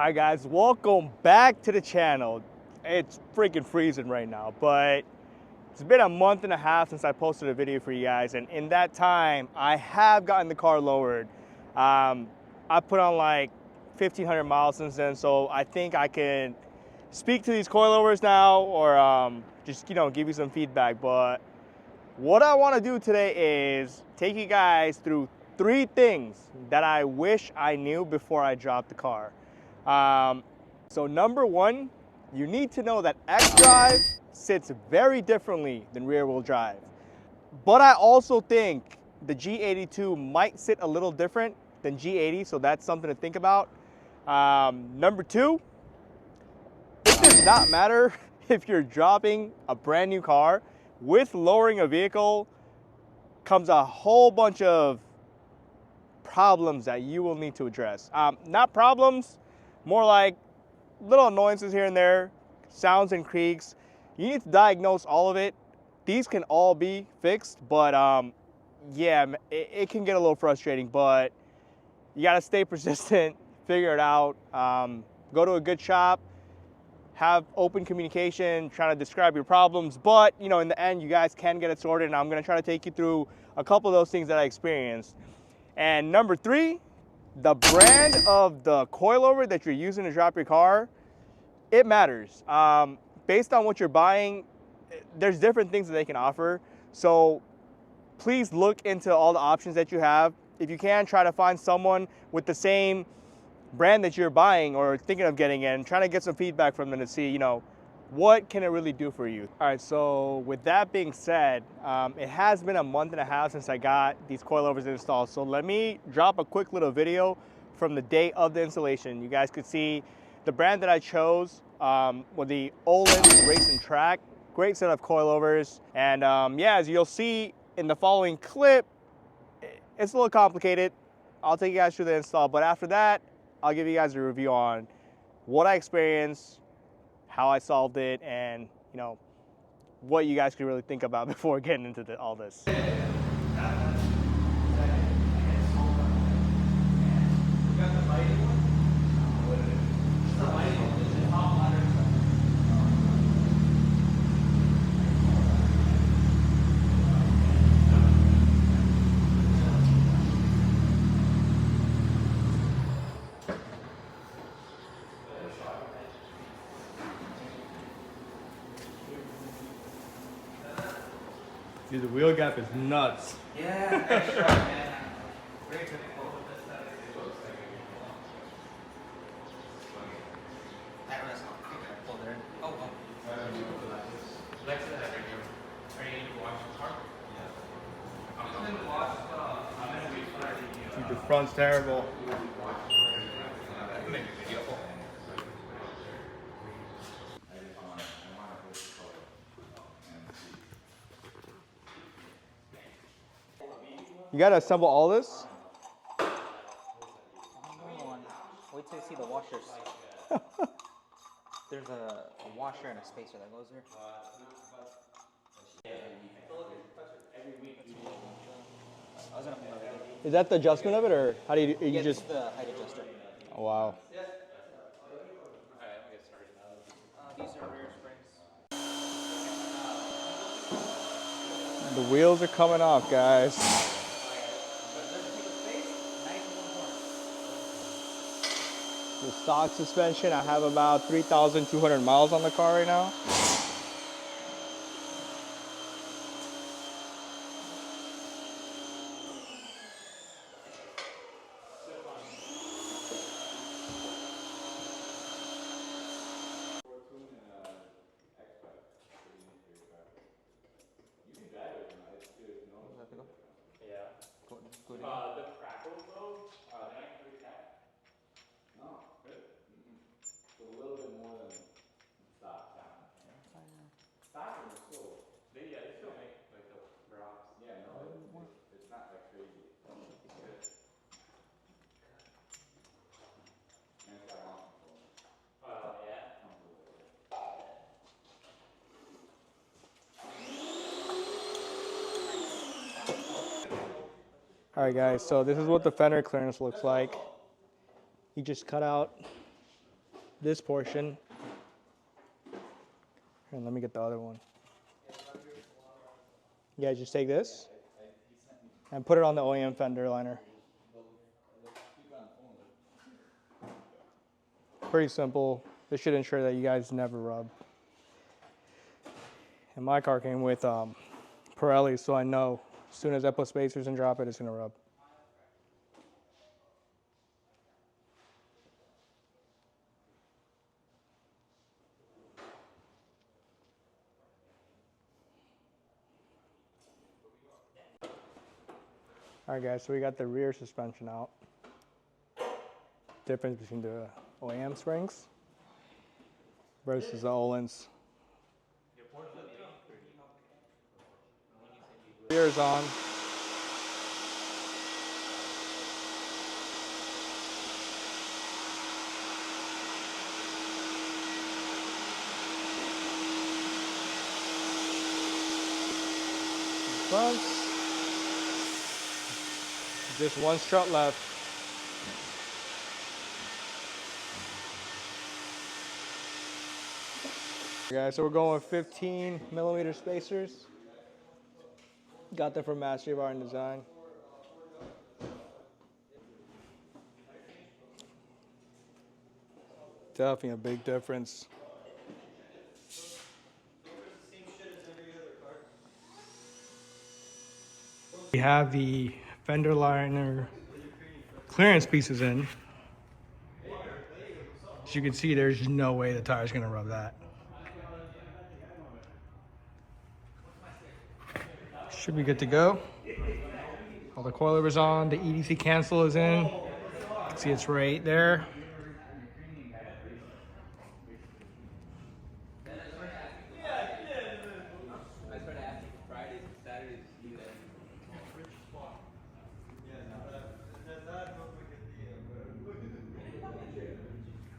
Alright guys, welcome back to the channel. It's freaking freezing right now, but it's been a month and a half since I posted a video for you guys, and in that time, I have gotten the car lowered. I put on like 1,500 miles since then, so I think I can speak to these coilovers now, or just give you some feedback. But what I want to do today is take you guys through 3 things that I wish I knew before I dropped the car. So number 1, you need to know that xDrive sits very differently than rear-wheel drive. But I also think the G82 might sit a little different than G80, so that's something to think about. Number 2, it does not matter if you're dropping a brand new car. With lowering a vehicle comes a whole bunch of problems that you will need to address. Not problems, more like little annoyances here and there, sounds and creaks. You need to diagnose all of it. These can all be fixed, but yeah, it can get a little frustrating, but you gotta stay persistent, figure it out, go to a good shop, have open communication, trying to describe your problems, but in the end, you guys can get it sorted, and I'm gonna try to take you through a couple of those things that I experienced. And number 3, the brand of the coilover that you're using to drop your car, it matters. Based on what you're buying, there's different things that they can offer. So please look into all the options that you have. If you can, try to find someone with the same brand that you're buying or thinking of getting in, trying to get some feedback from them to see, what can it really do for you? All right, so with that being said, it has been a month and a half since I got these coilovers installed. So let me drop a quick little video from the day of the installation. You guys could see the brand that I chose with the Olin Race and Track. Great set of coilovers. And yeah, as you'll see in the following clip, it's a little complicated. I'll take you guys through the install, but after that, I'll give you guys a review on what I experienced, how I solved it, and what you guys can really think about before getting into all this. Dude, the wheel gap is nuts. Yeah, extra, man. Very good. Dude, the front's terrible. You gotta assemble all this? Wait till you see the washers. There's a washer and a spacer that goes there. Is that the adjustment of it, or how do you Yeah, just? the height adjuster. Oh wow. These are rear springs. The wheels are coming off, guys. The stock suspension, I have about 3,200 miles on the car right now. Alright guys, so this is what the fender clearance looks like. You just cut out this portion. And let me get the other one. You guys just take this and put it on the OEM fender liner. Pretty simple. This should ensure that you guys never rub. And my car came with Pirelli, so I know as soon as I put spacers and drop it, it's gonna rub. All right, guys, so we got the rear suspension out. Difference between the OEM springs versus the Öhlins. Rear is on. Fronts. Just one strut left. Guys, so we're going with 15 millimeter spacers. Got them from Mastery of Art and Design. Definitely a big difference. We have the fender liner clearance pieces in. As you can see, there's no way the tire's gonna rub that. Should be good to go. All the coilovers on, the EDC cancel is in. You can see it's right there.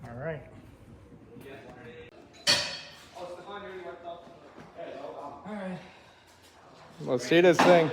All right. All right. Let's see this thing.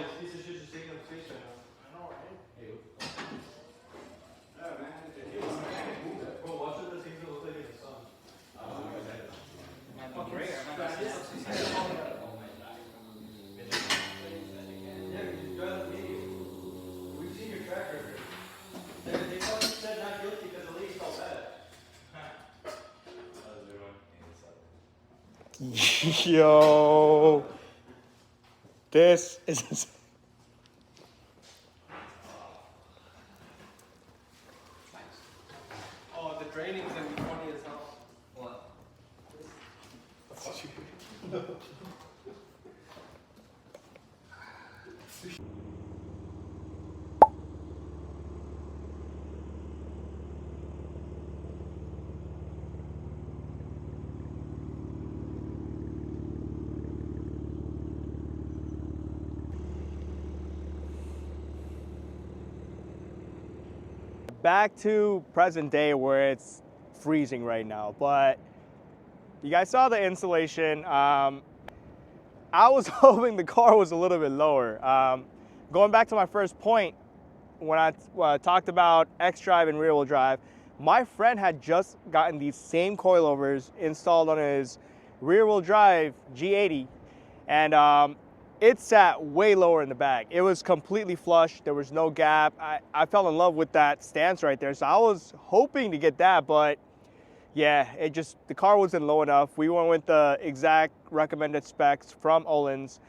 Yo, this is oh, the draining's gonna be funny as hell. What? back to present day where it's freezing right now, but you guys saw the insulation. I was hoping the car was a little bit lower. Going back to my first point, when I talked about xDrive and rear wheel drive, my friend had just gotten these same coilovers installed on his rear wheel drive G80, and it sat way lower in the back. It was completely flush. There was no gap. I fell in love with that stance right there. So I was hoping to get that, but yeah, the car wasn't low enough. We went with the exact recommended specs from Öhlins.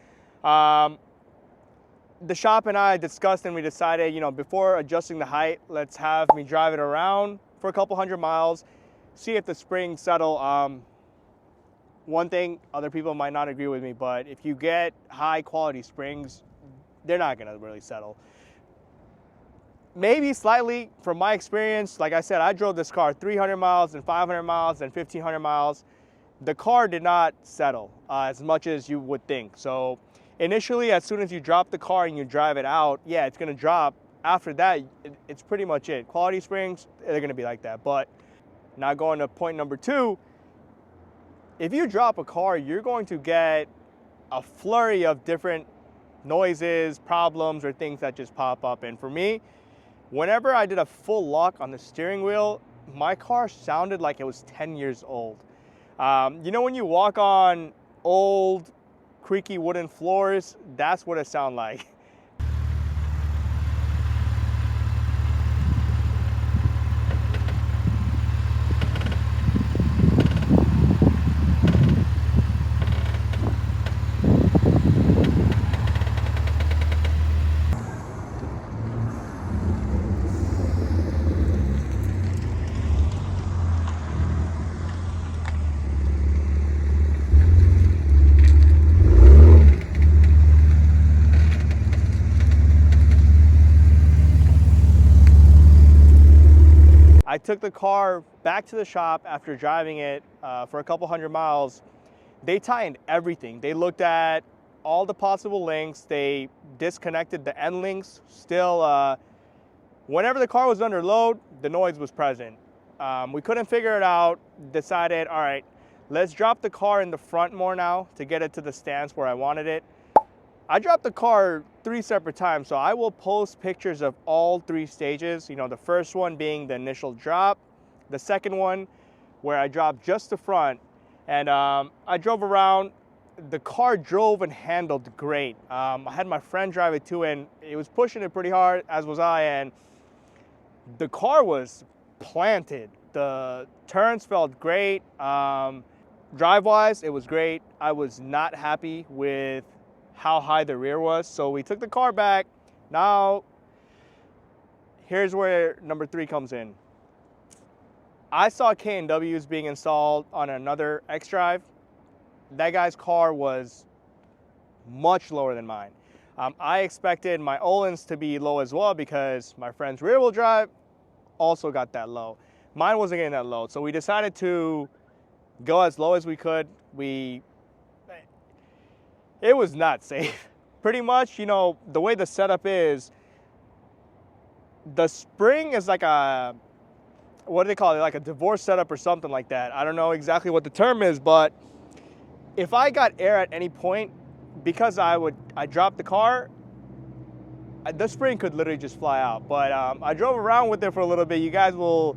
The shop and I discussed and we decided, you know, before adjusting the height, let's have me drive it around for a couple hundred miles, see if the springs settle. One thing, other people might not agree with me, but if you get high quality springs, they're not gonna really settle. Maybe slightly, from my experience, like I said, I drove this car 300 miles and 500 miles and 1,500 miles. The car did not settle as much as you would think. So initially, as soon as you drop the car and you drive it out, yeah, it's gonna drop. After that, it's pretty much it. Quality springs, they're gonna be like that. But now going to point number two, if you drop a car, you're going to get a flurry of different noises, problems, or things that just pop up. And for me, whenever I did a full lock on the steering wheel, my car sounded like it was 10 years old. You know when you walk on old, creaky wooden floors? That's what it sounded like. I took the car back to the shop after driving it for a couple hundred miles. They tightened everything. They looked at all the possible links. They disconnected the end links. Still, whenever the car was under load, the noise was present. We couldn't figure it out. Decided, all right, let's drop the car in the front more now to get it to the stance where I wanted it. I dropped the car 3 separate times, so I will post pictures of all 3 stages. You know, the first one being the initial drop, the second one where I dropped just the front, and I drove around. The car drove and handled great. I had my friend drive it too, and it was pushing it pretty hard, as was I, and the car was planted. The turns felt great. Drive-wise, it was great. I was not happy with how high the rear was, so we took the car back. Now, here's where number 3 comes in. I saw K&Ws being installed on another xDrive. That guy's car was much lower than mine. I expected my Öhlins to be low as well because my friend's rear-wheel drive also got that low. Mine wasn't getting that low, so we decided to go as low as we could. It was not safe. Pretty much, you know, the way the setup is, the spring is like a, what do they call it? Like a divorce setup or something like that. I don't know exactly what the term is, but if I got air at any point, because I dropped the car, the spring could literally just fly out. But I drove around with it for a little bit. You guys will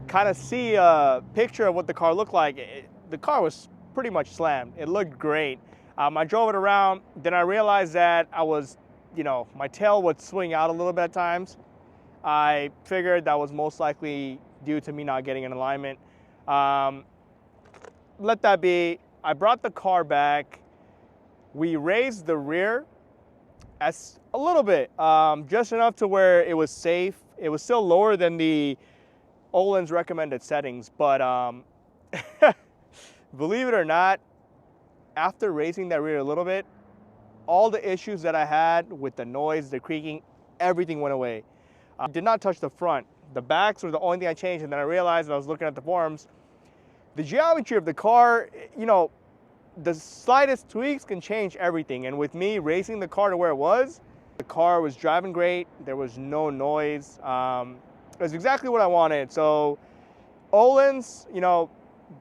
kind of see a picture of what the car looked like. The car was pretty much slammed. It looked great. I drove it around, then I realized that my tail would swing out a little bit at times. I figured that was most likely due to me not getting in alignment. Let that be. I brought the car back. We raised the rear as a little bit, just enough to where it was safe. It was still lower than the Öhlins recommended settings, but believe it or not, after raising that rear a little bit, all the issues that I had with the noise, the creaking, everything went away. I did not touch the front. The backs were the only thing I changed, and then I realized, I was looking at the forums, the geometry of the car, you know, the slightest tweaks can change everything. And with me raising the car to where it was, the car was driving great. There was no noise. It was exactly what I wanted. So Öhlins, you know,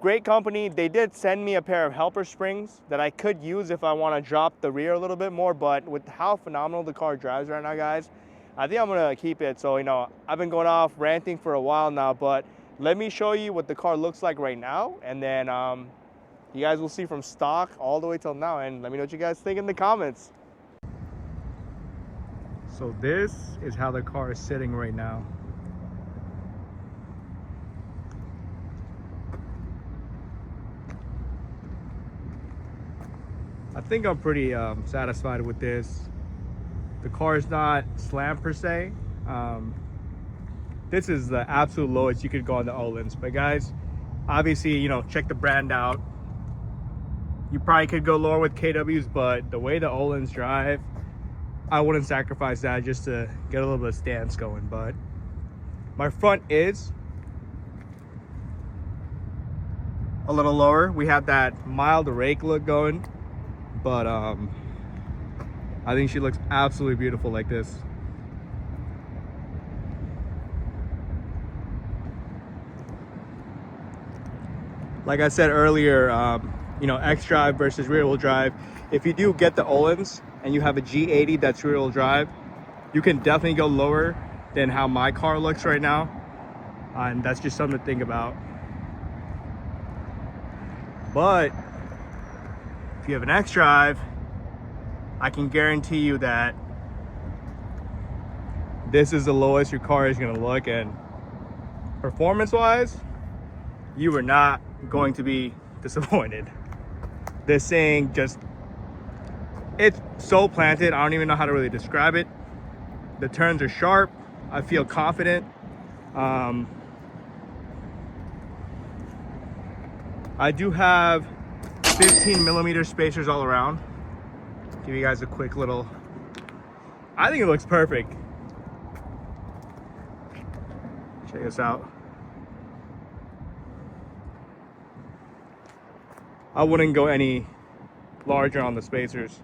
great company. They did send me a pair of helper springs that I could use if I want to drop the rear a little bit more, but with how phenomenal the car drives right now, guys, I think I'm going to keep it. So, you know, I've been going off ranting for a while now, but let me show you what the car looks like right now, and then you guys will see from stock all the way till now, and let me know what you guys think in the comments. So this is how the car is sitting right now. I think I'm pretty satisfied with this. The car is not slammed per se. This is the absolute lowest you could go on the Öhlins. But guys, obviously, you know, check the brand out. You probably could go lower with KWs, but the way the Öhlins drive, I wouldn't sacrifice that just to get a little bit of stance going. But my front is a little lower. We have that mild rake look going. But I think she looks absolutely beautiful like this. Like I said earlier, you know, xDrive versus rear-wheel drive. If you do get the Öhlins and you have a G80 that's rear-wheel drive, you can definitely go lower than how my car looks right now. And that's just something to think about. But if you have an xDrive, I can guarantee you that this is the lowest your car is gonna look, and performance-wise, you are not going to be disappointed. This thing just, it's so planted, I don't even know how to really describe it. The turns are sharp, I feel confident. I do have 15mm spacers all around. Give you guys a quick little, I think it looks perfect. Check this out. I wouldn't go any larger on the spacers.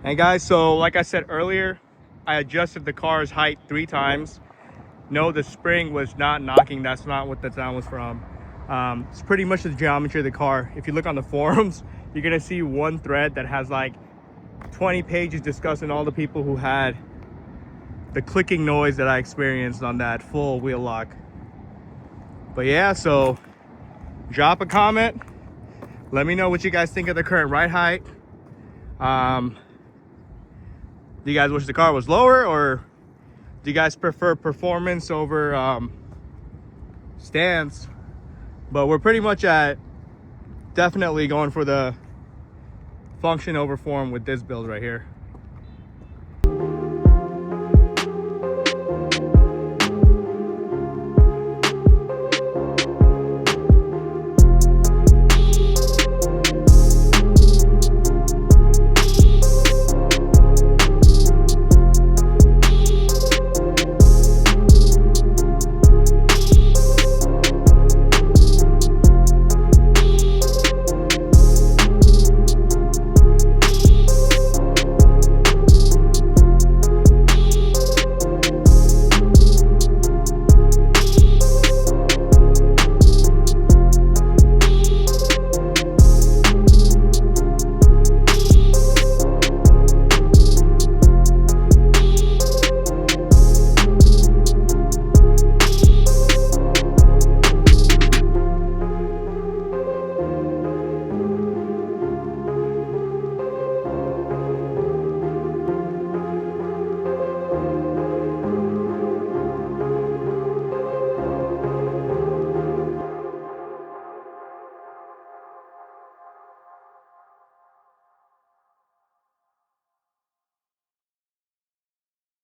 And guys, so like I said earlier, I adjusted the car's height 3 times. No, the spring was not knocking. That's not what the sound was from. It's pretty much the geometry of the car. If you look on the forums, you're gonna see one thread that has like 20 pages discussing all the people who had the clicking noise that I experienced on that full wheel lock. But yeah, so drop a comment. Let me know what you guys think of the current ride height. Do you guys wish the car was lower, or do you guys prefer performance over stance? But we're pretty much at definitely going for the function over form with this build right here.